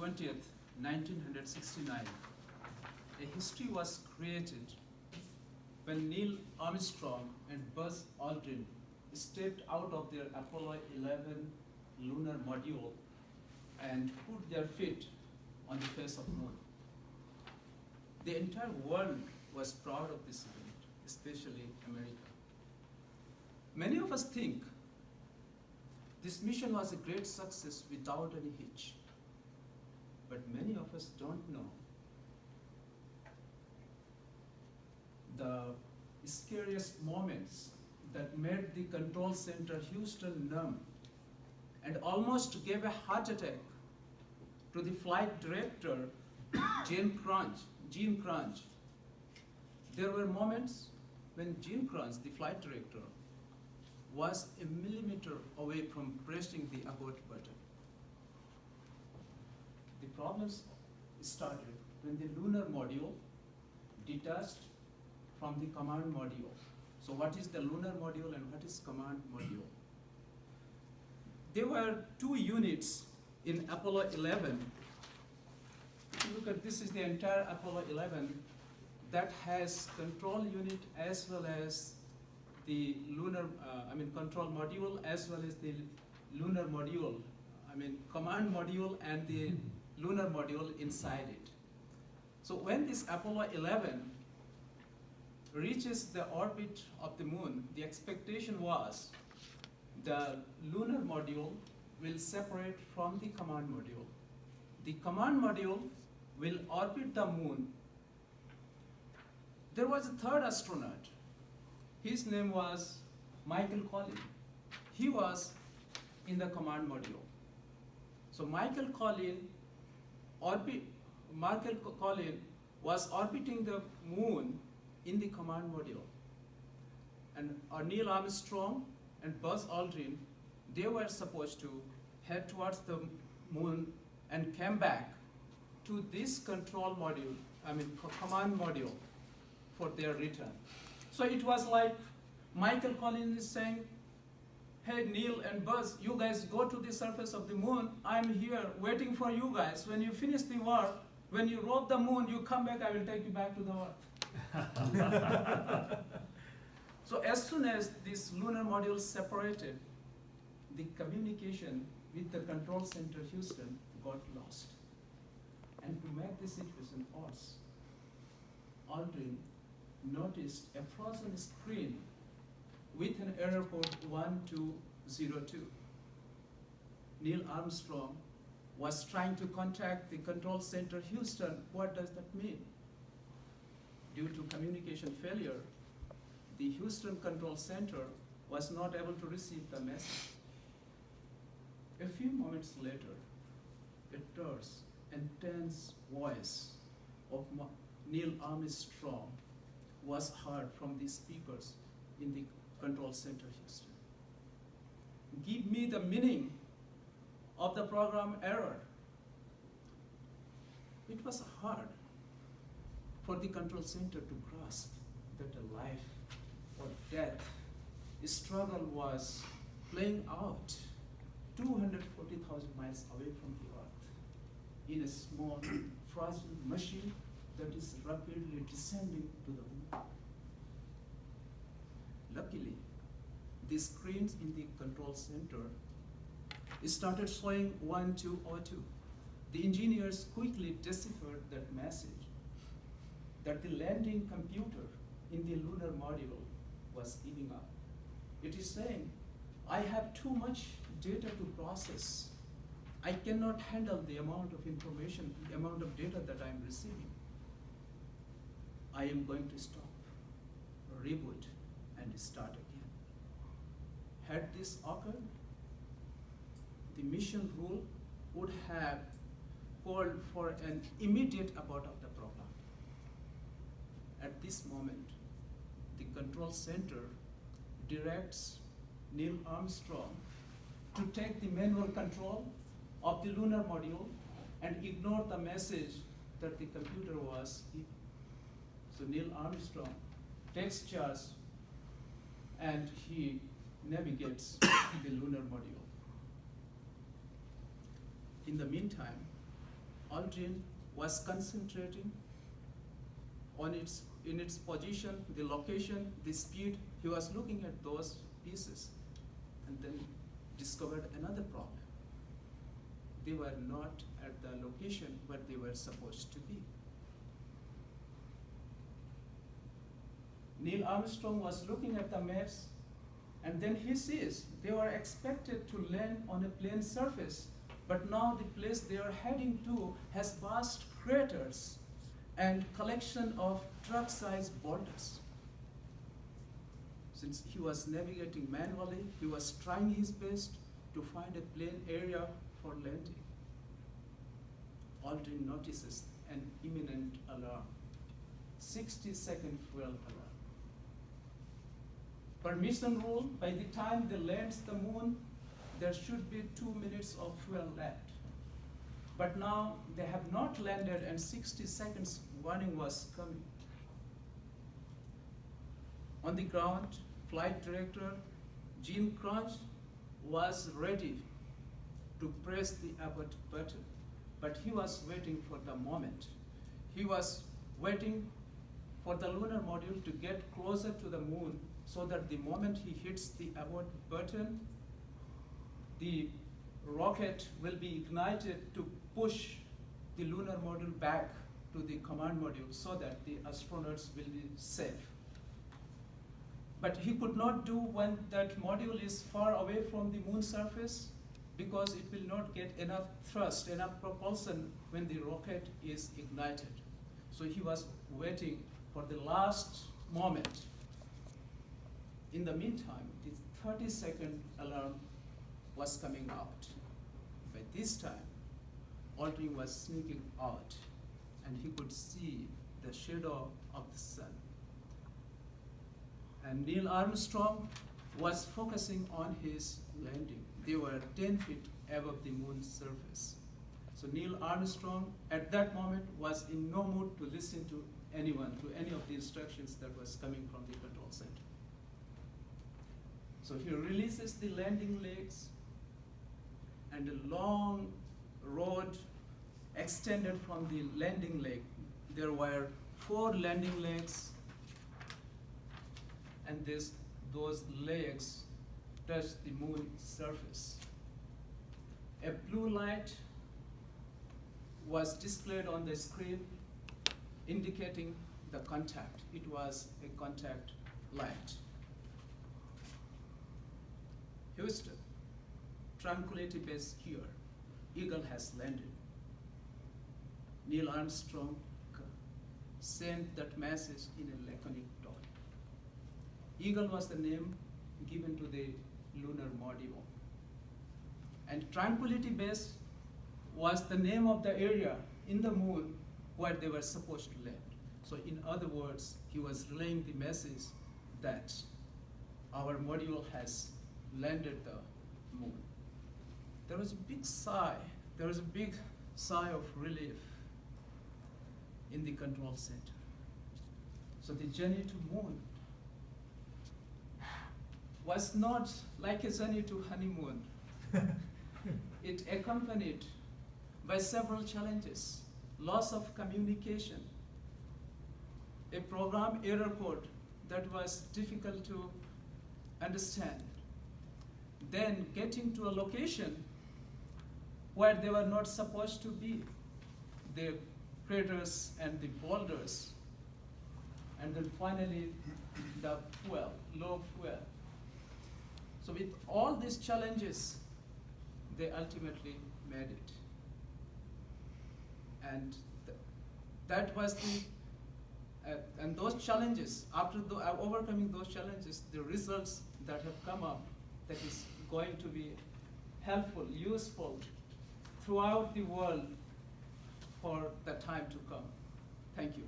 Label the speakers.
Speaker 1: 20th, 1969, a history was created when Neil Armstrong and Buzz Aldrin stepped out of their Apollo 11 lunar module and put their feet on the face of moon. The entire world was proud of this event, especially America. Many of us think this mission was a great success without any hitch. But many of us don't know the scariest moments that made the control center Houston numb and almost gave a heart attack to the flight director, Gene Kranz. There were moments when Gene Kranz, the flight director, was a millimeter away from pressing the abort button. The problems started when the lunar module detached from the command module. So what is the lunar module and what is command module? There were two units in Apollo 11. If you look at this, is the entire Apollo 11 that has control unit as well as the lunar, control module as well as the lunar module, command module and the lunar module inside it. So when this Apollo 11 reaches the orbit of the moon, the expectation was the lunar module will separate from the command module. The command module will orbit the moon. There was a third astronaut. His name was Michael Collins. He was in the command module. So Michael Collins was orbiting the moon in the command module. And Neil Armstrong and Buzz Aldrin, they were supposed to head towards the moon and came back to this control module, command module for their return. So it was like Michael Collins is saying, hey, Neil and Buzz, you guys go to the surface of the moon. I'm here waiting for you guys. When you finish the work, when you rob the moon, you come back, I will take you back to the Earth. So as soon as this lunar module separated, the communication with the control center Houston got lost. And to make the situation worse, Aldrin noticed a frozen screen with an error code 1202. Neil Armstrong was trying to contact the control center Houston. What does that mean? Due to communication failure, the Houston control center was not able to receive the message. A few moments later, a terse and tense voice of Neil Armstrong was heard from the speakers in the control center Houston. Give me the meaning of the program error. It was hard for the control center to grasp that a life or death struggle was playing out 240,000 miles away from the Earth in a small, fragile machine that is rapidly descending to the moon. Luckily, the screens in the control center started showing 1202. The engineers quickly deciphered that message that the landing computer in the lunar module was giving up. It is saying, I have too much data to process. I cannot handle the amount of information, the amount of data that I'm receiving. I am going to stop, reboot, and start again. Had this occurred, the mission rule would have called for an immediate abort of the program. At this moment, the control center directs Neil Armstrong to take the manual control of the lunar module and ignore the message that the computer was giving. So Neil Armstrong takes charge and he navigates the lunar module. In the meantime, Aldrin was concentrating on in its position, the location, the speed. He was looking at those pieces and then discovered another problem. They were not at the location where they were supposed to be. Neil Armstrong was looking at the maps, and then he sees they were expected to land on a plane surface, but now the place they are heading to has vast craters and collection of truck-sized boulders. Since he was navigating manually, he was trying his best to find a plain area for landing. Aldrin notices an imminent alarm, 60-second fuel alarm. Per mission rule, by the time they land the moon, there should be 2 minutes of fuel left. But now they have not landed and 60 seconds warning was coming. On the ground, flight director Gene Kranz was ready to press the abort button, but he was waiting for the moment. He was waiting for the lunar module to get closer to the moon so that the moment he hits the abort button, the rocket will be ignited to push the lunar module back to the command module so that the astronauts will be safe. But he could not do when that module is far away from the moon surface because it will not get enough thrust, enough propulsion when the rocket is ignited. So he was waiting for the last moment. In the meantime, the 30-second alarm was coming out. By this time, Aldrin was sneaking out, and he could see the shadow of the sun. And Neil Armstrong was focusing on his landing. They were 10 feet above the moon's surface. So Neil Armstrong, at that moment, was in no mood to listen to anyone, to any of the instructions that was coming from the control center. So he releases the landing legs, and a long road extended from the landing leg. There were 4 landing legs, and those legs touched the moon's surface. A blue light was displayed on the screen indicating the contact. It was a contact light. Houston, Tranquility Base here. Eagle has landed. Neil Armstrong sent that message in a laconic tone. Eagle was the name given to the lunar module. And Tranquility Base was the name of the area in the moon where they were supposed to land. So in other words, he was relaying the message that our module has landed the moon. There was a big sigh. There was a big sigh of relief in the control center. So the journey to moon was not like a journey to honeymoon. It accompanied by several challenges: loss of communication, a program error code that was difficult to understand, then getting to a location where they were not supposed to be, the craters and the boulders, and then finally the fuel, low fuel. So with all these challenges, they ultimately made it. And that was and those challenges, after overcoming those challenges, the results that have come up, that is going to be helpful, useful throughout the world for the time to come. Thank you.